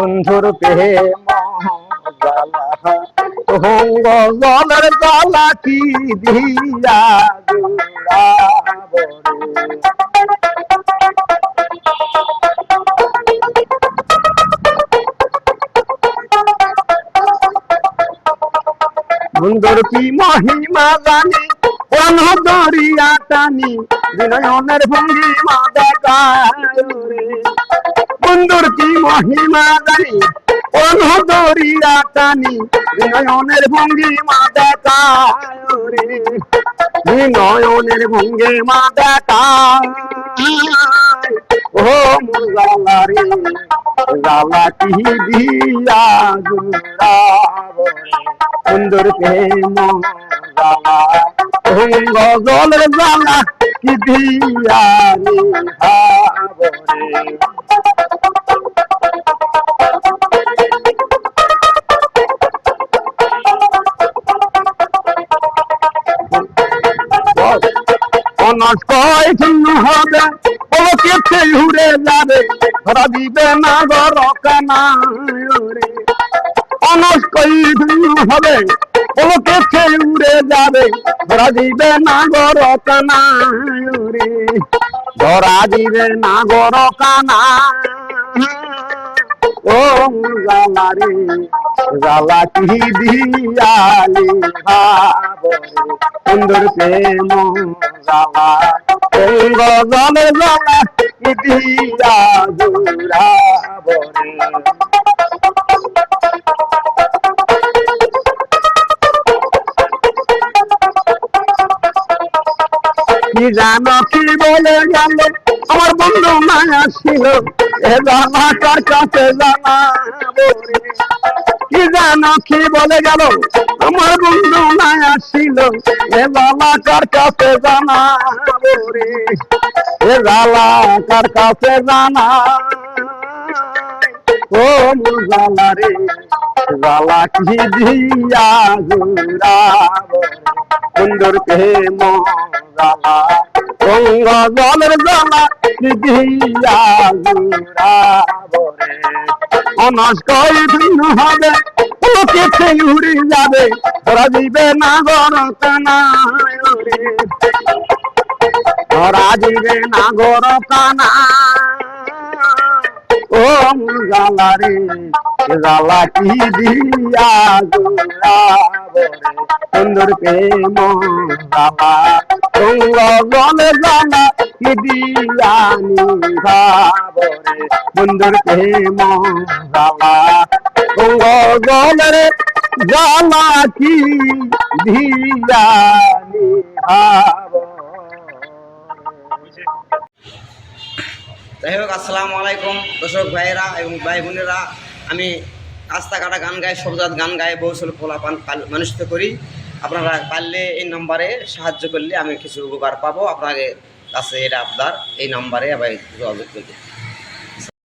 বন্ধুর প্রেম জ্বালা অহঙ্গ জলের জ্বালা কি দিয়া জুড়াবো রে। বন্ধুর কি মহিমা জানি কোন দরিয়া টানি বিনয়নের ভঙ্গিমা দেখায় রে। বন্ধুর কি মহিমা জানি কোন দরিয়া টানি বিনয়নের ভঙ্গিমা দেখায় রে। বিনয়নের ভঙ্গিমা দেখায় ও মুজালা রে জ্বালা কি দিয়া জুড়াবো রে। বন্ধুর প্রেম জ্বালা অহঙ্গ জলের জ্বালা কি দিয়া নিভাবো রে। অনাস কয় শূন্য হবে ও কেছে উড়ে যাবে ধরা দিবে না গরকানা রে। অনাস কয় শূন্য হবে ও কেছে উড়ে যাবে ধরা দিবে না গরকানা রে। ধরা দিবে না গরকানা ও জ্বালা রে জ্বালা কি দিয়ালি ভাবো রে। সুন্দর প্রেম জ্বালা অঙ্গ জলের জ্বালা কি দিয়া জুড়াবো রে। কি জানো কি বলে গেল আমার বন্ধু মায়া ছিল এ জ্বালা কার কাছে জানাবো রে। কি জানো কি বলে গেল আমার বন্ধু মায়া ছিল এ জ্বালা কার কাছে জানাবো রে। এ জ্বালা কার কাছে জানা ও জ্বালা রে জ্বালা কি দিয়া জুড়াবো রে। সুন্দর প্রেম জ্বালা অঙ্গ জলের জ্বালা কি দিয়া জুড়াবো রে। অনাস কয় ভিন্ন হবে ও কেছে উড়ে যাবে ধরা দিবে না গরকানা রে। ধরা দিবে না গরকানা ও জ্বালা রে জ্বালা কি দিয়া জুড়াবো রে। সুন্দর প্রেম জ্বালা অঙ্গ জলের জ্বালা কি দিয়া নিভাবো রে। সুন্দর প্রেম জ্বালা অঙ্গ জলের জ্বালা কি দিয়া নিভাবো। যাই হোক, আসসালামু আলাইকুম দর্শক ভাইয়েরা এবং ভাই বোনেরা। আমি রাস্তাঘাটা গান গাই, সবজাত গান গাই, বৌসল পোলাপান মানুষিত করি। আপনারা পারলে এই নম্বরে সাহায্য করলে আমি কিছু উপকার পাবো। আপনাদের কাছে এটা আপনার এই নম্বরে আবার যোগাযোগ করবে।